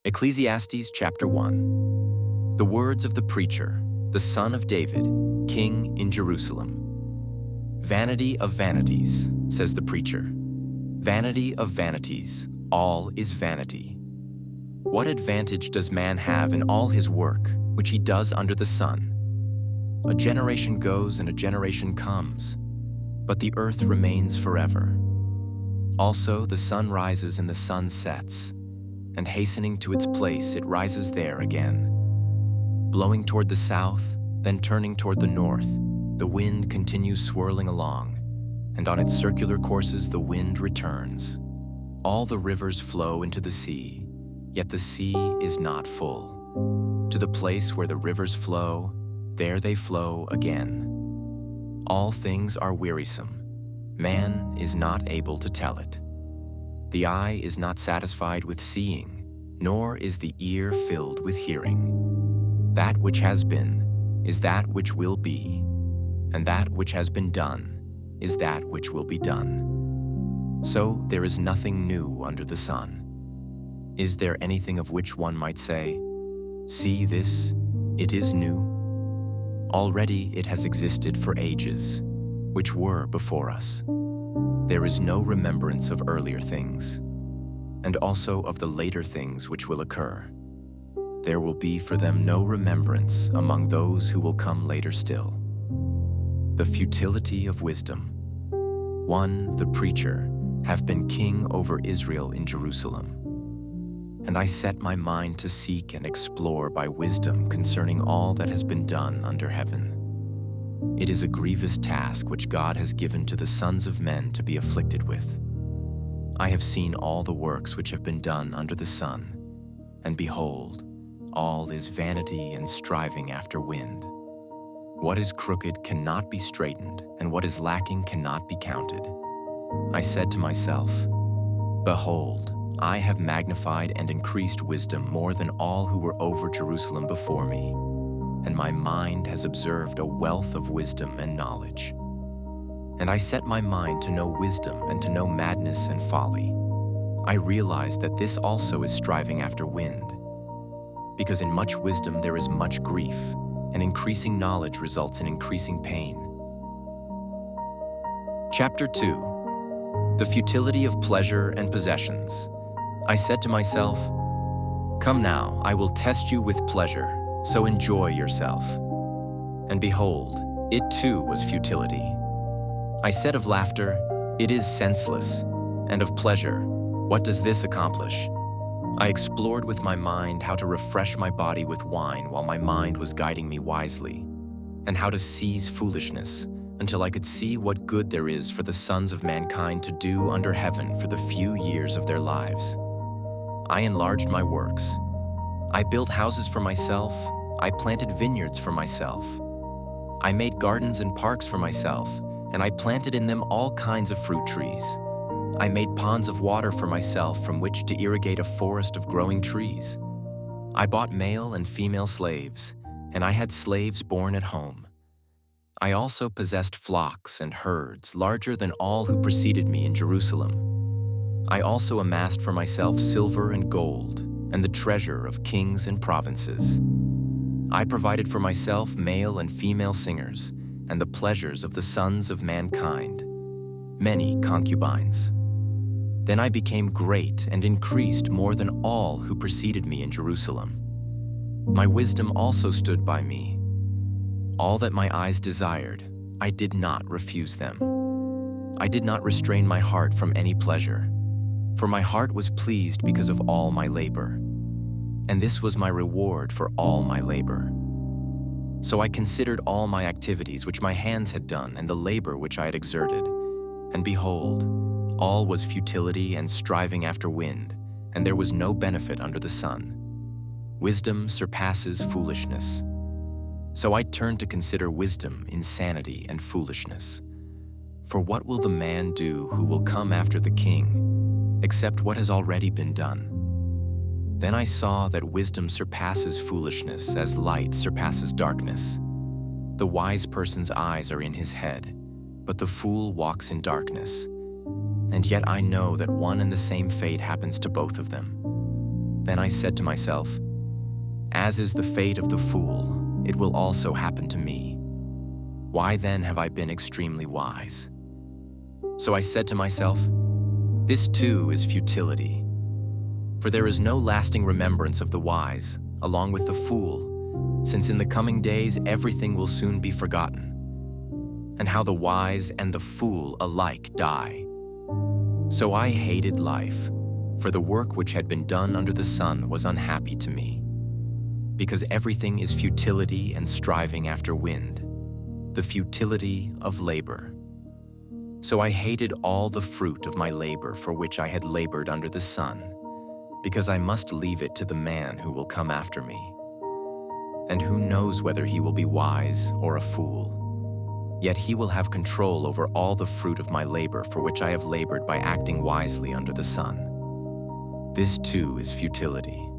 Ecclesiastes chapter 1. The words of the preacher, the son of David, king in Jerusalem. Vanity of vanities, says the preacher. Vanity of vanities, all is vanity. What advantage does man have in all his work, which he does under the sun? A generation goes and a generation comes, but the earth remains forever. Also the sun rises and the sun sets, and hastening to its place it rises there again. Blowing toward the south, then turning toward the north, the wind continues swirling along, and on its circular courses the wind returns. All the rivers flow into the sea, yet the sea is not full. To the place where the rivers flow, there they flow again. All things are wearisome. Man is not able to tell it. The eye is not satisfied with seeing, nor is the ear filled with hearing. That which has been is that which will be, and that which has been done is that which will be done. So there is nothing new under the sun. Is there anything of which one might say, "See this, it is new"? Already it has existed for ages, which were before us. There is no remembrance of earlier things, and also of the later things which will occur. There will be for them no remembrance among those who will come later still. The futility of wisdom. One, the preacher, have been king over Israel in Jerusalem. And I set my mind to seek and explore by wisdom concerning all that has been done under heaven. It is a grievous task which God has given to the sons of men to be afflicted with. I have seen all the works which have been done under the sun, and behold, all is vanity and striving after wind. What is crooked cannot be straightened, and what is lacking cannot be counted. I said to myself, "Behold, I have magnified and increased wisdom more than all who were over Jerusalem before me, and my mind has observed a wealth of wisdom and knowledge. And I set my mind to know wisdom and to know madness and folly. I realized that this also is striving after wind. Because in much wisdom there is much grief, and increasing knowledge results in increasing pain." Chapter 2. The futility of pleasure and possessions. I said to myself, "Come now, I will test you with pleasure, so enjoy yourself." And behold, it too was futility. I said of laughter, "It is senseless," and of pleasure, "What does this accomplish?" I explored with my mind how to refresh my body with wine while my mind was guiding me wisely, and how to seize foolishness until I could see what good there is for the sons of mankind to do under heaven for the few years of their lives. I enlarged my works. I built houses for myself. I planted vineyards for myself. I made gardens and parks for myself, and I planted in them all kinds of fruit trees. I made ponds of water for myself from which to irrigate a forest of growing trees. I bought male and female slaves, and I had slaves born at home. I also possessed flocks and herds larger than all who preceded me in Jerusalem. I also amassed for myself silver and gold, and the treasure of kings and provinces. I provided for myself male and female singers, and the pleasures of the sons of mankind, many concubines. Then I became great and increased more than all who preceded me in Jerusalem. My wisdom also stood by me. All that my eyes desired, I did not refuse them. I did not restrain my heart from any pleasure, for my heart was pleased because of all my labor, and this was my reward for all my labor. So I considered all my activities which my hands had done and the labor which I had exerted, and behold, all was futility and striving after wind, and there was no benefit under the sun. Wisdom surpasses foolishness. So I turned to consider wisdom, insanity, and foolishness. For what will the man do who will come after the king, except what has already been done? Then I saw that wisdom surpasses foolishness as light surpasses darkness. The wise person's eyes are in his head, but the fool walks in darkness. And yet I know that one and the same fate happens to both of them. Then I said to myself, as is the fate of the fool, it will also happen to me. Why then have I been extremely wise? So I said to myself, this too is futility. For there is no lasting remembrance of the wise, along with the fool, since in the coming days everything will soon be forgotten, and how the wise and the fool alike die. So I hated life, for the work which had been done under the sun was unhappy to me, because everything is futility and striving after wind, the futility of labor. So I hated all the fruit of my labor for which I had labored under the sun, because I must leave it to the man who will come after me. And who knows whether he will be wise or a fool? Yet he will have control over all the fruit of my labor for which I have labored by acting wisely under the sun. This too is futility.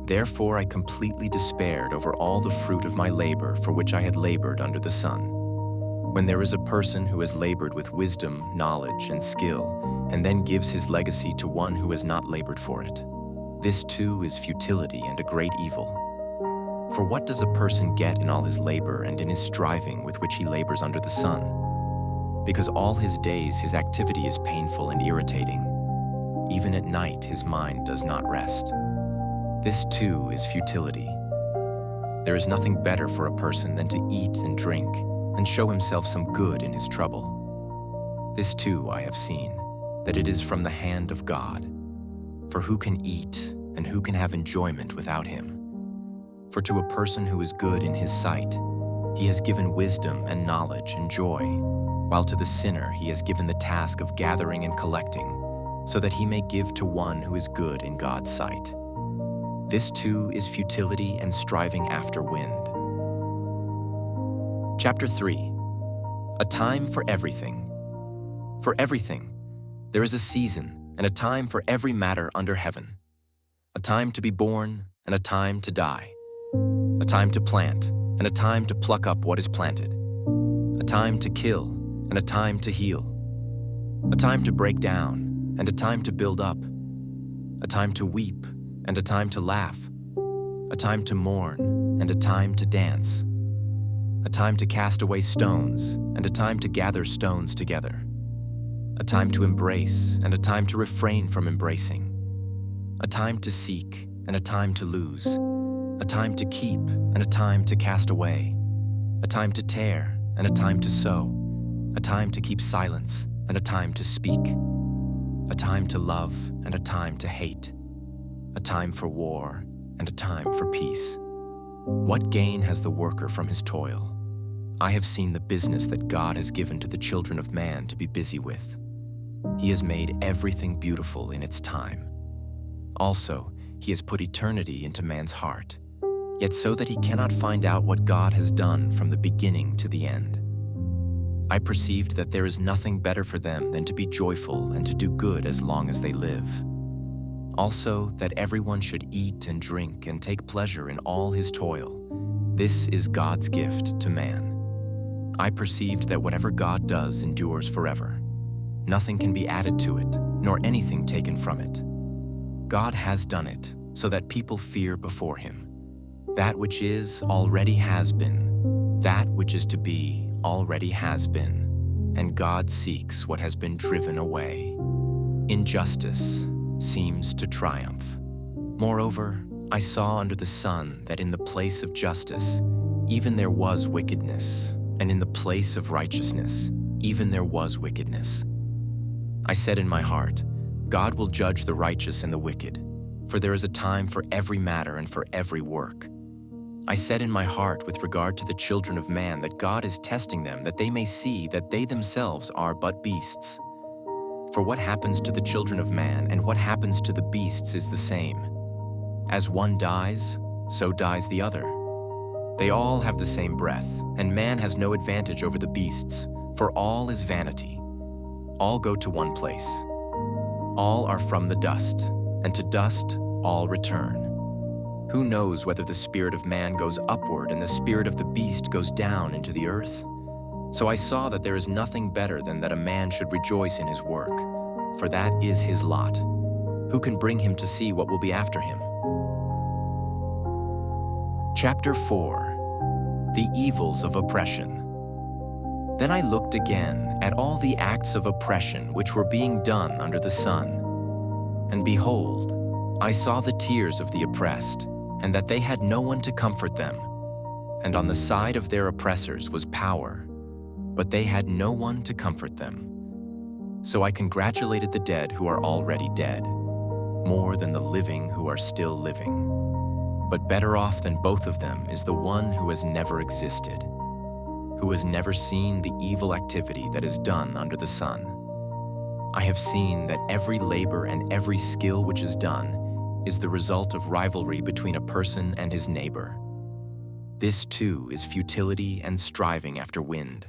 Therefore I completely despaired over all the fruit of my labor for which I had labored under the sun. When there is a person who has labored with wisdom, knowledge, and skill, and then gives his legacy to one who has not labored for it, this too is futility and a great evil. For what does a person get in all his labor and in his striving with which he labors under the sun? Because all his days his activity is painful and irritating. Even at night his mind does not rest. This too is futility. There is nothing better for a person than to eat and drink and show himself some good in his trouble. This too I have seen, that it is from the hand of God. For who can eat and who can have enjoyment without him? For to a person who is good in his sight, he has given wisdom and knowledge and joy, while to the sinner he has given the task of gathering and collecting, so that he may give to one who is good in God's sight. This too is futility and striving after wind. Chapter 3. A time for everything. For everything, there is a season and a time for every matter under heaven. A time to be born and a time to die. A time to plant and a time to pluck up what is planted. A time to kill and a time to heal. A time to break down and a time to build up. A time to weep and a time to laugh. A time to mourn and a time to dance. A time to cast away stones and a time to gather stones together. A time to embrace and a time to refrain from embracing. A time to seek and a time to lose. A time to keep and a time to cast away. A time to tear and a time to sow. A time to keep silence and a time to speak. A time to love and a time to hate. A time for war and a time for peace. What gain has the worker from his toil? I have seen the business that God has given to the children of man to be busy with. He has made everything beautiful in its time. Also, he has put eternity into man's heart, yet so that he cannot find out what God has done from the beginning to the end. I perceived that there is nothing better for them than to be joyful and to do good as long as they live. Also, that everyone should eat and drink and take pleasure in all his toil. This is God's gift to man. I perceived that whatever God does endures forever. Nothing can be added to it, nor anything taken from it. God has done it, so that people fear before him. That which is already has been. That which is to be already has been. And God seeks what has been driven away. Injustice seems to triumph. Moreover, I saw under the sun that in the place of justice, even there was wickedness, and in the place of righteousness, even there was wickedness. I said in my heart, God will judge the righteous and the wicked, for there is a time for every matter and for every work. I said in my heart with regard to the children of man that God is testing them, that they may see that they themselves are but beasts. For what happens to the children of man and what happens to the beasts is the same. As one dies, so dies the other. They all have the same breath, and man has no advantage over the beasts, for all is vanity. All go to one place. All are from the dust, and to dust all return. Who knows whether the spirit of man goes upward and the spirit of the beast goes down into the earth? So I saw that there is nothing better than that a man should rejoice in his work, for that is his lot. Who can bring him to see what will be after him? Chapter 4. The Evils of Oppression. Then I looked again at all the acts of oppression which were being done under the sun. And behold, I saw the tears of the oppressed, and that they had no one to comfort them. And on the side of their oppressors was power, but they had no one to comfort them. So I congratulated the dead who are already dead, more than the living who are still living. But better off than both of them is the one who has never existed, who has never seen the evil activity that is done under the sun. I have seen that every labor and every skill which is done is the result of rivalry between a person and his neighbor. This too is futility and striving after wind.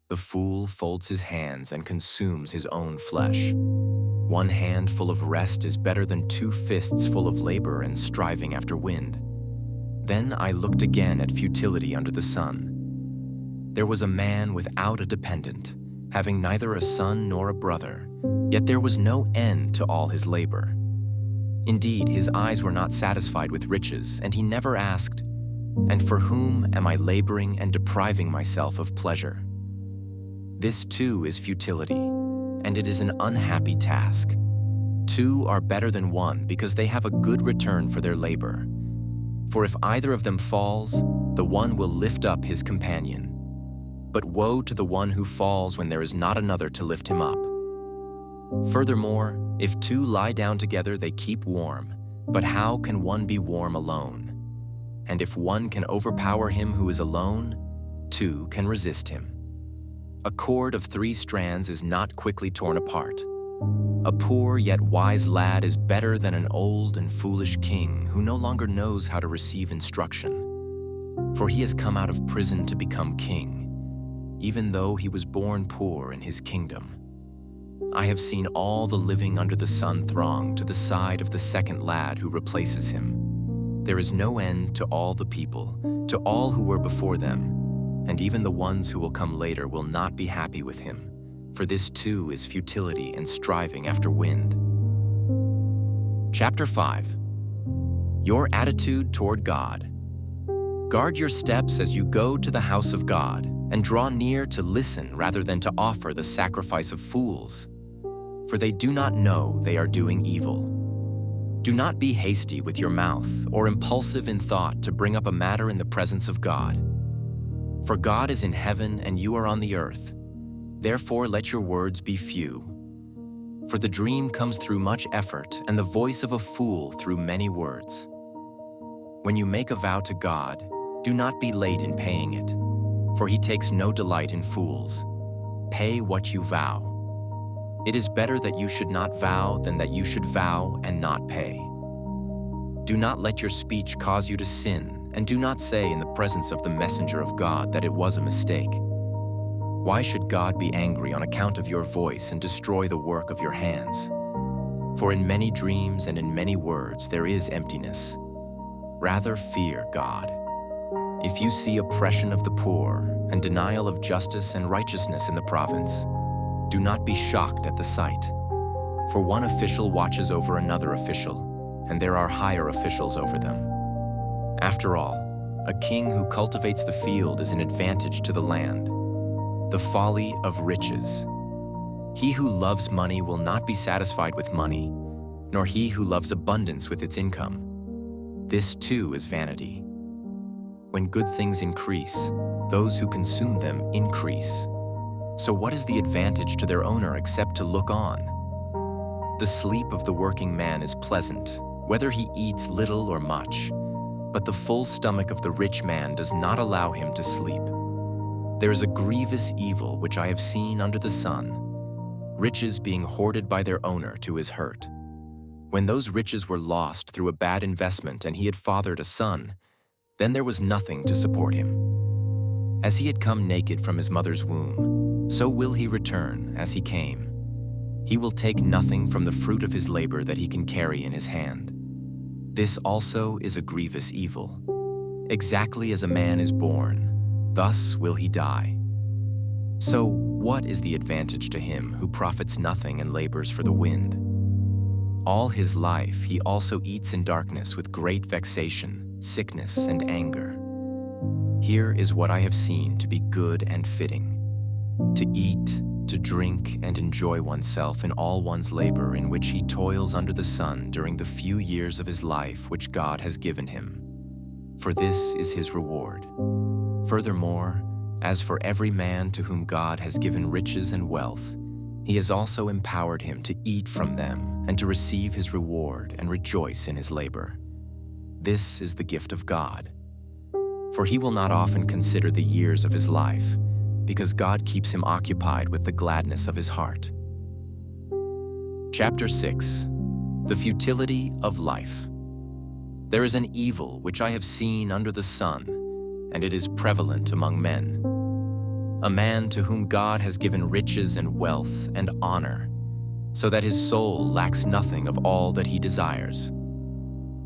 The fool folds his hands and consumes his own flesh. One hand full of rest is better than 2 fists full of labor and striving after wind. Then I looked again at futility under the sun. There was a man without a dependent, having neither a son nor a brother, yet there was no end to all his labor. Indeed, his eyes were not satisfied with riches, and he never asked, "And for whom am I laboring and depriving myself of pleasure?" This too is futility, and it is an unhappy task. 2 are better than 1 because they have a good return for their labor. For if either of them falls, the one will lift up his companion. But woe to the one who falls when there is not another to lift him up. Furthermore, if 2 lie down together, they keep warm. But how can one be warm alone? And if one can overpower him who is alone, 2 can resist him. A cord of 3 strands is not quickly torn apart. A poor yet wise lad is better than an old and foolish king who no longer knows how to receive instruction. For he has come out of prison to become king, even though he was born poor in his kingdom. I have seen all the living under the sun throng to the side of the second lad who replaces him. There is no end to all the people, to all who were before them, and even the ones who will come later will not be happy with him, for this too is futility and striving after wind. Chapter 5. Your attitude toward God. Guard your steps as you go to the house of God, and draw near to listen rather than to offer the sacrifice of fools, for they do not know they are doing evil. Do not be hasty with your mouth or impulsive in thought to bring up a matter in the presence of God. For God is in heaven and you are on the earth. Therefore let your words be few. For the dream comes through much effort, and the voice of a fool through many words. When you make a vow to God, do not be late in paying it, for he takes no delight in fools. Pay what you vow. It is better that you should not vow than that you should vow and not pay. Do not let your speech cause you to sin, and do not say in the presence of the messenger of God that it was a mistake. Why should God be angry on account of your voice and destroy the work of your hands? For in many dreams and in many words there is emptiness. Rather fear God. If you see oppression of the poor and denial of justice and righteousness in the province, do not be shocked at the sight. For one official watches over another official, and there are higher officials over them. After all, a king who cultivates the field is an advantage to the land. The folly of riches. He who loves money will not be satisfied with money, nor he who loves abundance with its income. This too is vanity. When good things increase, those who consume them increase. So what is the advantage to their owner except to look on? The sleep of the working man is pleasant, whether he eats little or much, but the full stomach of the rich man does not allow him to sleep. There is a grievous evil which I have seen under the sun, riches being hoarded by their owner to his hurt. When those riches were lost through a bad investment and he had fathered a son, then there was nothing to support him. As he had come naked from his mother's womb, so will he return as he came. He will take nothing from the fruit of his labor that he can carry in his hand. This also is a grievous evil. Exactly as a man is born, thus will he die. So what is the advantage to him who profits nothing and labors for the wind? All his life he also eats in darkness with great vexation, sickness, and anger. Here is what I have seen to be good and fitting: to eat, to drink, and enjoy oneself in all one's labor in which he toils under the sun during the few years of his life which God has given him. For this is his reward. Furthermore, as for every man to whom God has given riches and wealth, he has also empowered him to eat from them and to receive his reward and rejoice in his labor. This is the gift of God. For he will not often consider the years of his life, because God keeps him occupied with the gladness of his heart. Chapter 6. The Futility of Life. There is an evil which I have seen under the sun, and it is prevalent among men. A man to whom God has given riches and wealth and honor, so that his soul lacks nothing of all that he desires.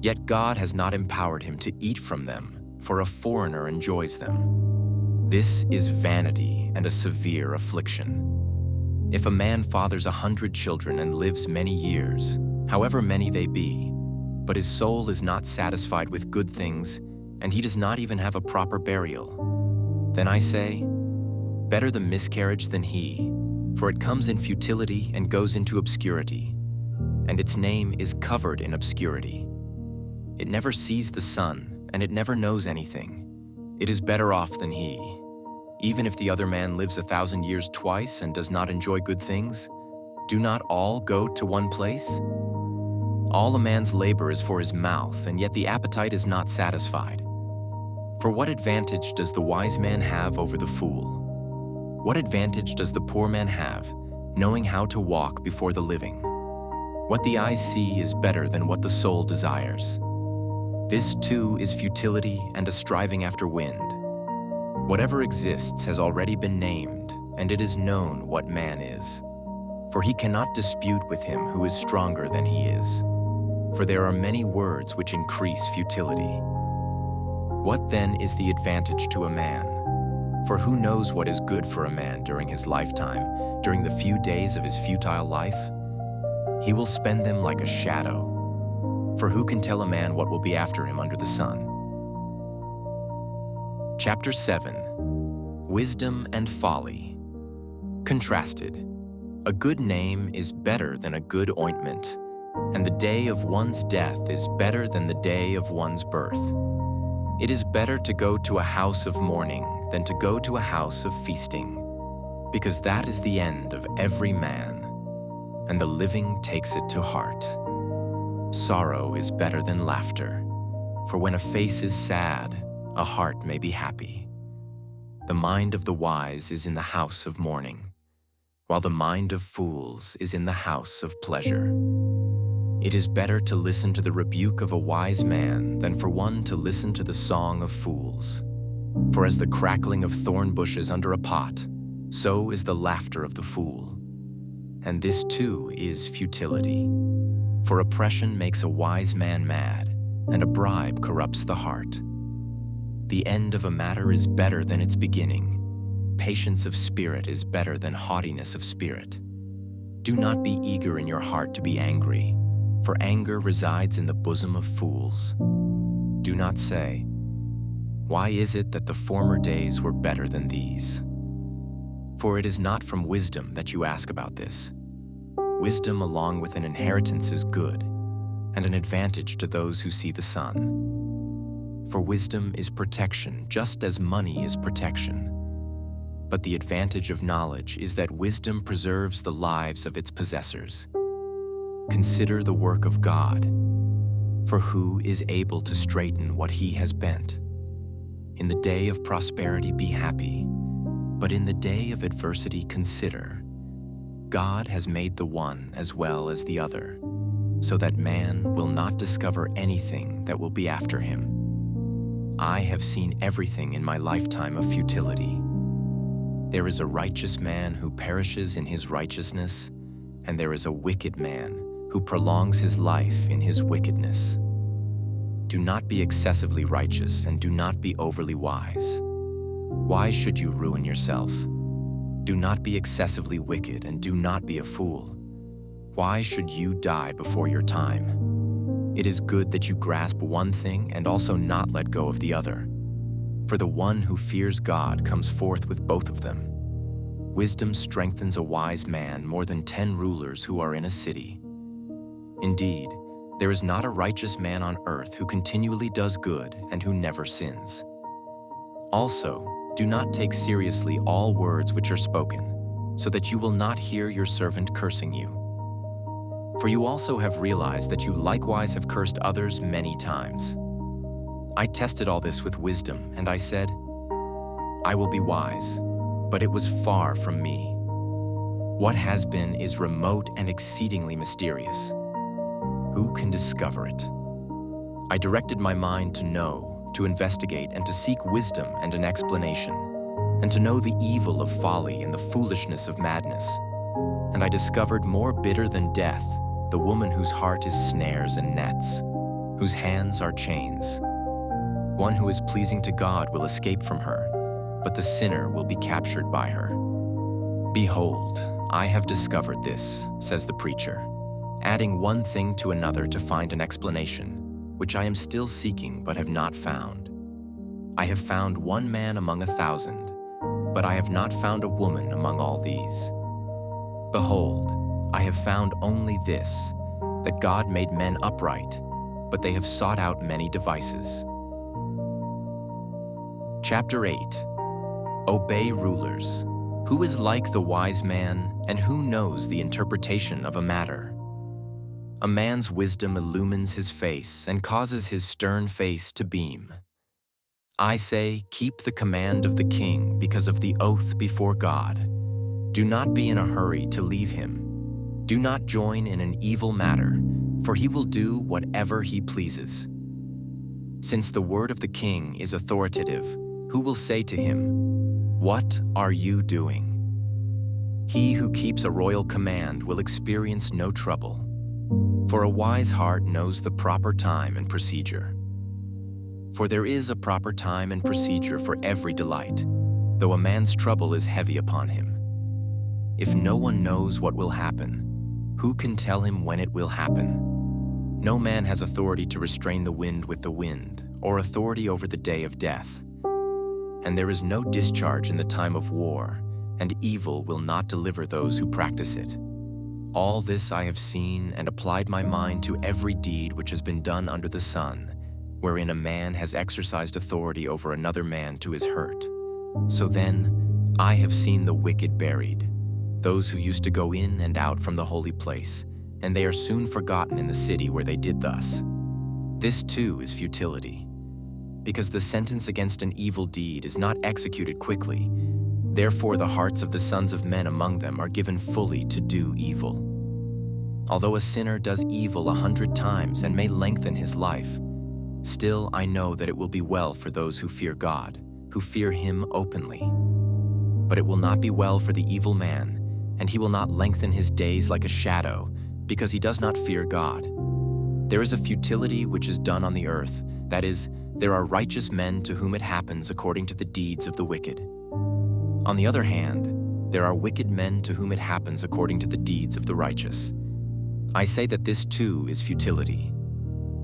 Yet God has not empowered him to eat from them, for a foreigner enjoys them. This is vanity and a severe affliction. If a man fathers 100 children and lives many years, however many they be, but his soul is not satisfied with good things, and he does not even have a proper burial, then I say, better the miscarriage than he, for it comes in futility and goes into obscurity, and its name is covered in obscurity. It never sees the sun, and it never knows anything. It is better off than he. Even if the other man lives 1,000 years twice and does not enjoy good things, do not all go to one place? All a man's labor is for his mouth, and yet the appetite is not satisfied. For what advantage does the wise man have over the fool? What advantage does the poor man have, knowing how to walk before the living? What the eyes see is better than what the soul desires. This too is futility and a striving after wind. Whatever exists has already been named, and it is known what man is. For he cannot dispute with him who is stronger than he is. For there are many words which increase futility. What then is the advantage to a man? For who knows what is good for a man during his lifetime, during the few days of his futile life? He will spend them like a shadow. For who can tell a man what will be after him under the sun? Chapter 7. Wisdom and Folly. Contrasted. A good name is better than a good ointment, and the day of one's death is better than the day of one's birth. It is better to go to a house of mourning than to go to a house of feasting, because that is the end of every man, and the living takes it to heart. Sorrow is better than laughter, for when a face is sad, a heart may be happy. The mind of the wise is in the house of mourning, while the mind of fools is in the house of pleasure. It is better to listen to the rebuke of a wise man than for one to listen to the song of fools. For as the crackling of thorn bushes under a pot, so is the laughter of the fool. And this too is futility. For oppression makes a wise man mad, and a bribe corrupts the heart. The end of a matter is better than its beginning. Patience of spirit is better than haughtiness of spirit. Do not be eager in your heart to be angry, for anger resides in the bosom of fools. Do not say, "Why is it that the former days were better than these?" For it is not from wisdom that you ask about this. Wisdom along with an inheritance is good, and an advantage to those who see the sun. For wisdom is protection, just as money is protection. But the advantage of knowledge is that wisdom preserves the lives of its possessors. Consider the work of God, for who is able to straighten what he has bent? In the day of prosperity be happy, but in the day of adversity consider. God has made the one as well as the other, so that man will not discover anything that will be after him. I have seen everything in my lifetime of futility. There is a righteous man who perishes in his righteousness, and there is a wicked man who prolongs his life in his wickedness. Do not be excessively righteous, and do not be overly wise. Why should you ruin yourself? Do not be excessively wicked, and do not be a fool. Why should you die before your time? It is good that you grasp one thing and also not let go of the other. For the one who fears God comes forth with both of them. Wisdom strengthens a wise man more than 10 rulers who are in a city. Indeed, there is not a righteous man on earth who continually does good and who never sins. Also, do not take seriously all words which are spoken, so that you will not hear your servant cursing you. For you also have realized that you likewise have cursed others many times. I tested all this with wisdom, and I said, I will be wise, but it was far from me. What has been is remote and exceedingly mysterious. Who can discover it? I directed my mind to know, to investigate, and to seek wisdom and an explanation, and to know the evil of folly and the foolishness of madness. And I discovered more bitter than death, the woman whose heart is snares and nets, whose hands are chains. One who is pleasing to God will escape from her, but the sinner will be captured by her. Behold, I have discovered this, says the preacher, adding one thing to another to find an explanation, which I am still seeking but have not found. I have found one man among 1,000, but I have not found a woman among all these. Behold, I have found only this, that God made men upright, but they have sought out many devices. Chapter 8. Obey rulers. Who is like the wise man, and who knows the interpretation of a matter? A man's wisdom illumines his face and causes his stern face to beam. I say, keep the command of the king because of the oath before God. Do not be in a hurry to leave him. Do not join in an evil matter, for he will do whatever he pleases. Since the word of the king is authoritative, who will say to him, "What are you doing?" He who keeps a royal command will experience no trouble, for a wise heart knows the proper time and procedure. For there is a proper time and procedure for every delight, though a man's trouble is heavy upon him. If no one knows what will happen, who can tell him when it will happen? No man has authority to restrain the wind with the wind, or authority over the day of death. And there is no discharge in the time of war, and evil will not deliver those who practice it. All this I have seen and applied my mind to every deed which has been done under the sun, wherein a man has exercised authority over another man to his hurt. So then, I have seen the wicked buried, those who used to go in and out from the holy place, and they are soon forgotten in the city where they did thus. This too is futility, because the sentence against an evil deed is not executed quickly. Therefore the hearts of the sons of men among them are given fully to do evil. Although a sinner does evil 100 times and may lengthen his life, still I know that it will be well for those who fear God, who fear him openly. But it will not be well for the evil man, and he will not lengthen his days like a shadow, because he does not fear God. There is a futility which is done on the earth, that is, there are righteous men to whom it happens according to the deeds of the wicked. On the other hand, there are wicked men to whom it happens according to the deeds of the righteous. I say that this too is futility.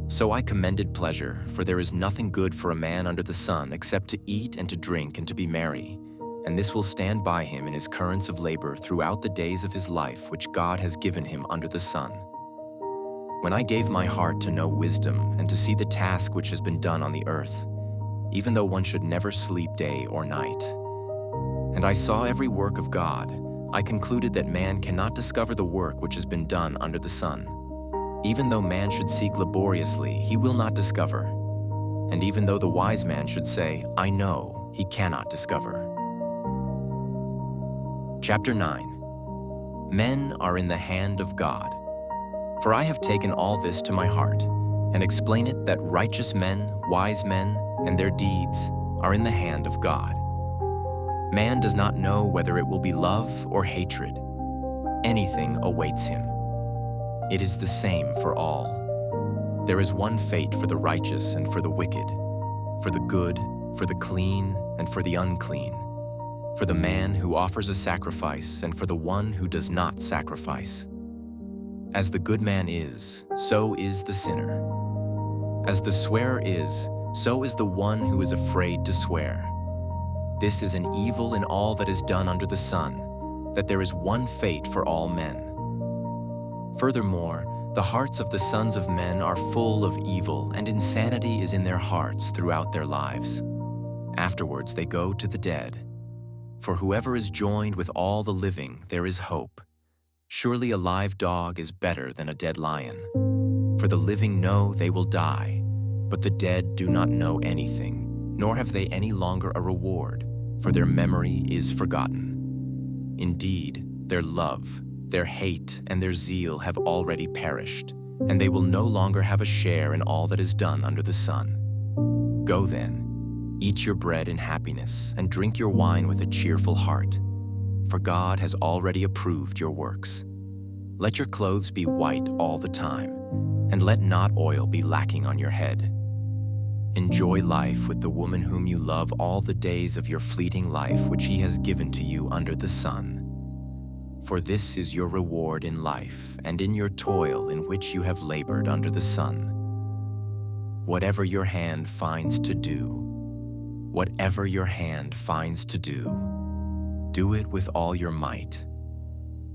So I commended pleasure, for there is nothing good for a man under the sun except to eat and to drink and to be merry, and this will stand by him in his currents of labor throughout the days of his life which God has given him under the sun. When I gave my heart to know wisdom and to see the task which has been done on the earth, even though one should never sleep day or night, and I saw every work of God, I concluded that man cannot discover the work which has been done under the sun. Even though man should seek laboriously, he will not discover. And even though the wise man should say, "I know," he cannot discover. Chapter 9. Men are in the hand of God. For I have taken all this to my heart, and explain it that righteous men, wise men, and their deeds are in the hand of God. Man does not know whether it will be love or hatred. Anything awaits him. It is the same for all. There is one fate for the righteous and for the wicked, for the good, for the clean, and for the unclean, for the man who offers a sacrifice and for the one who does not sacrifice. As the good man is, so is the sinner. As the swearer is, so is the one who is afraid to swear. This is an evil in all that is done under the sun, that there is one fate for all men. Furthermore, the hearts of the sons of men are full of evil, and insanity is in their hearts throughout their lives. Afterwards they go to the dead. For whoever is joined with all the living, there is hope. Surely a live dog is better than a dead lion. For the living know they will die, but the dead do not know anything, nor have they any longer a reward, for their memory is forgotten. Indeed, their love, their hate, and their zeal have already perished, and they will no longer have a share in all that is done under the sun. Go then, eat your bread in happiness, and drink your wine with a cheerful heart, for God has already approved your works. Let your clothes be white all the time, and let not oil be lacking on your head. Enjoy life with the woman whom you love all the days of your fleeting life which he has given to you under the sun. For this is your reward in life and in your toil in which you have labored under the sun. Whatever your hand finds to do, whatever your hand finds to do it with all your might.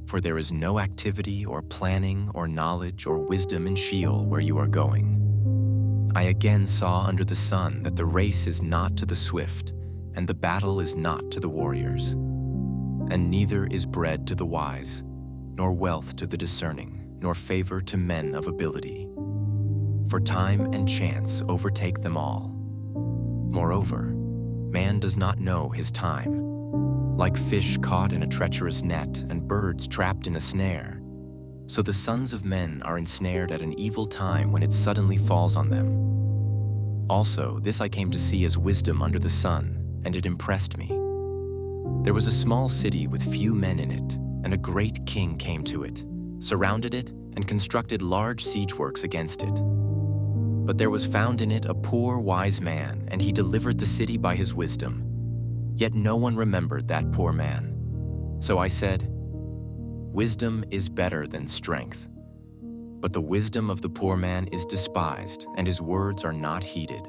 For there is no activity or planning or knowledge or wisdom in Sheol where you are going. I again saw under the sun that the race is not to the swift, and the battle is not to the warriors. And neither is bread to the wise, nor wealth to the discerning, nor favor to men of ability. For time and chance overtake them all. Moreover, man does not know his time. Like fish caught in a treacherous net and birds trapped in a snare, so the sons of men are ensnared at an evil time when it suddenly falls on them. Also, this I came to see as wisdom under the sun, and it impressed me. There was a small city with few men in it, and a great king came to it, surrounded it, and constructed large siege works against it. But there was found in it a poor wise man, and he delivered the city by his wisdom. Yet no one remembered that poor man. So I said, "Wisdom is better than strength." But the wisdom of the poor man is despised, and his words are not heeded.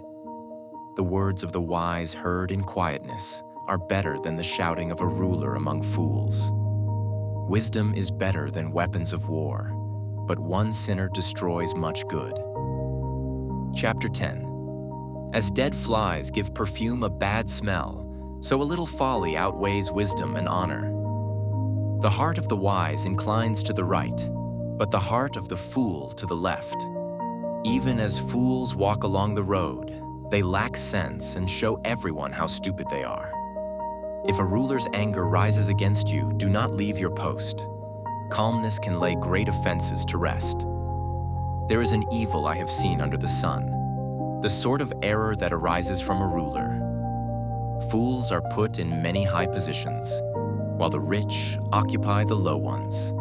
The words of the wise heard in quietness are better than the shouting of a ruler among fools. Wisdom is better than weapons of war, but one sinner destroys much good. Chapter 10. As dead flies give perfume a bad smell, so a little folly outweighs wisdom and honor. The heart of the wise inclines to the right, but the heart of the fool to the left. Even as fools walk along the road, they lack sense and show everyone how stupid they are. If a ruler's anger rises against you, do not leave your post. Calmness can lay great offenses to rest. There is an evil I have seen under the sun, the sort of error that arises from a ruler. Fools are put in many high positions, while the rich occupy the low ones.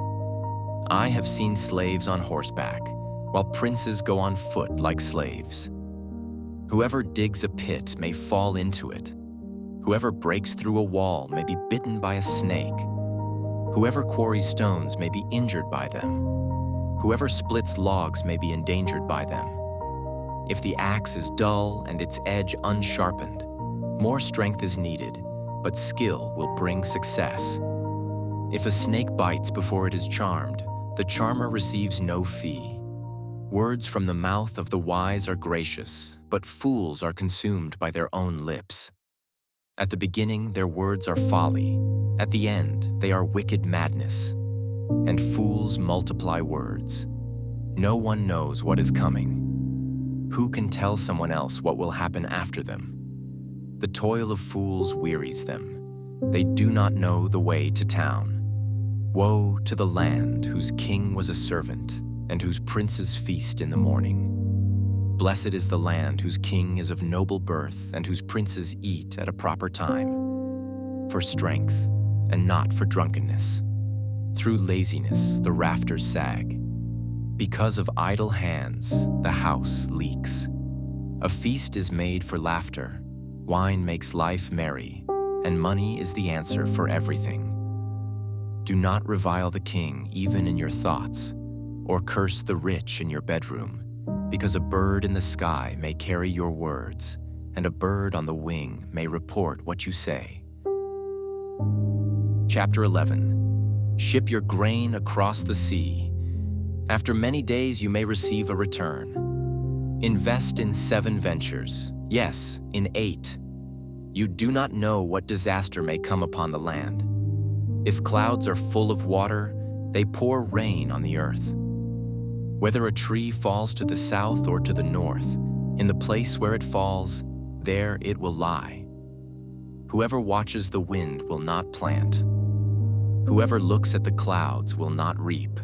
I have seen slaves on horseback, while princes go on foot like slaves. Whoever digs a pit may fall into it. Whoever breaks through a wall may be bitten by a snake. Whoever quarries stones may be injured by them. Whoever splits logs may be endangered by them. If the axe is dull and its edge unsharpened, more strength is needed, but skill will bring success. If a snake bites before it is charmed, the charmer receives no fee. Words from the mouth of the wise are gracious, but fools are consumed by their own lips. At the beginning, their words are folly. At the end, they are wicked madness. And fools multiply words. No one knows what is coming. Who can tell someone else what will happen after them? The toil of fools wearies them. They do not know the way to town. Woe to the land whose king was a servant, and whose princes feast in the morning. Blessed is the land whose king is of noble birth, and whose princes eat at a proper time, for strength and not for drunkenness. Through laziness the rafters sag. Because of idle hands the house leaks. A feast is made for laughter, wine makes life merry, and money is the answer for everything. Do not revile the king even in your thoughts, or curse the rich in your bedroom, because a bird in the sky may carry your words, and a bird on the wing may report what you say. Chapter 11. Ship your grain across the sea. After many days you may receive a return. Invest in 7 ventures, yes, in 8. You do not know what disaster may come upon the land. If clouds are full of water, they pour rain on the earth. Whether a tree falls to the south or to the north, in the place where it falls, there it will lie. Whoever watches the wind will not plant. Whoever looks at the clouds will not reap.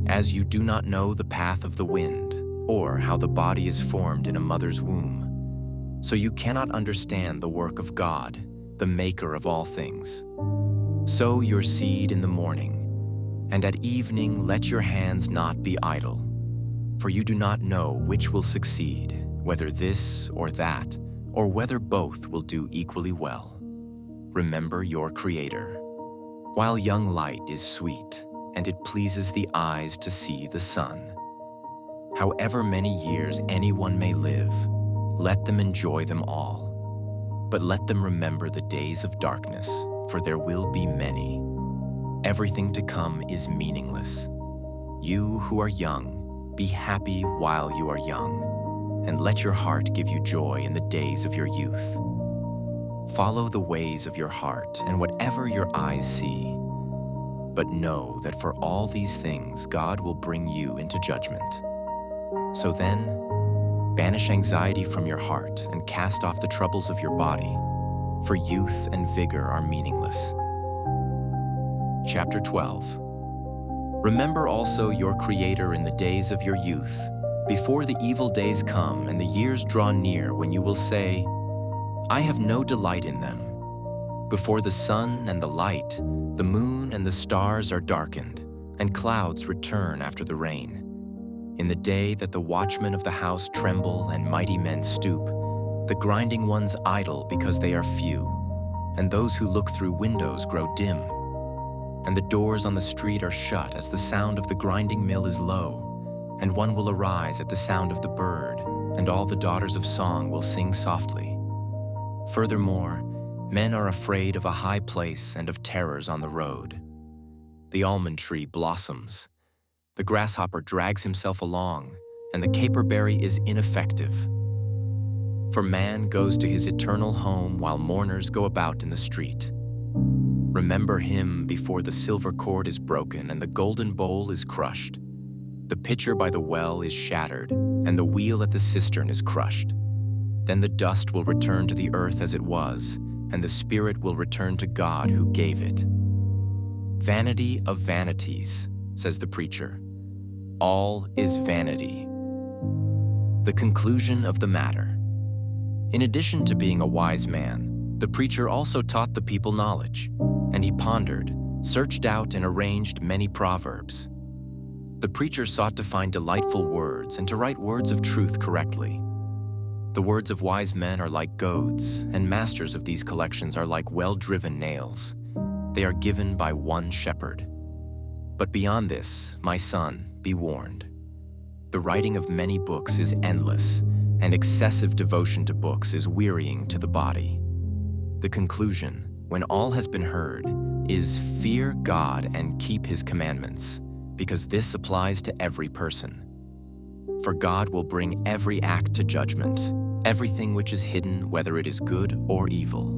As you do not know the path of the wind, or how the body is formed in a mother's womb, so you cannot understand the work of God, the maker of all things. Sow your seed in the morning, and at evening let your hands not be idle, for you do not know which will succeed, whether this or that, or whether both will do equally well. Remember your Creator. While young light is sweet, and it pleases the eyes to see the sun. However many years anyone may live, let them enjoy them all. But let them remember the days of darkness, for there will be many. Everything to come is meaningless. You who are young, be happy while you are young, and let your heart give you joy in the days of your youth. Follow the ways of your heart and whatever your eyes see. But know that for all these things God will bring you into judgment. So then, banish anxiety from your heart and cast off the troubles of your body, for youth and vigor are meaningless. Chapter 12. Remember also your Creator in the days of your youth, before the evil days come and the years draw near when you will say, I have no delight in them. Before the sun and the light, the moon and the stars are darkened, and clouds return after the rain. In the day that the watchmen of the house tremble and mighty men stoop, the grinding ones idle because they are few, and those who look through windows grow dim. And the doors on the street are shut as the sound of the grinding mill is low, and one will arise at the sound of the bird, and all the daughters of song will sing softly. Furthermore, men are afraid of a high place and of terrors on the road. The almond tree blossoms. The grasshopper drags himself along, and the caperberry is ineffective. For man goes to his eternal home while mourners go about in the street. Remember him before the silver cord is broken and the golden bowl is crushed. The pitcher by the well is shattered, and the wheel at the cistern is crushed. Then the dust will return to the earth as it was, and the spirit will return to God who gave it. Vanity of vanities, says the preacher. All is vanity. The conclusion of the matter. In addition to being a wise man, the preacher also taught the people knowledge, and he pondered, searched out, and arranged many proverbs. The preacher sought to find delightful words and to write words of truth correctly. The words of wise men are like goads, and masters of these collections are like well-driven nails. They are given by one shepherd. But beyond this, my son, be warned. The writing of many books is endless, and excessive devotion to books is wearying to the body. The conclusion, when all has been heard, is fear God and keep His commandments, because this applies to every person. For God will bring every act to judgment, everything which is hidden, whether it is good or evil.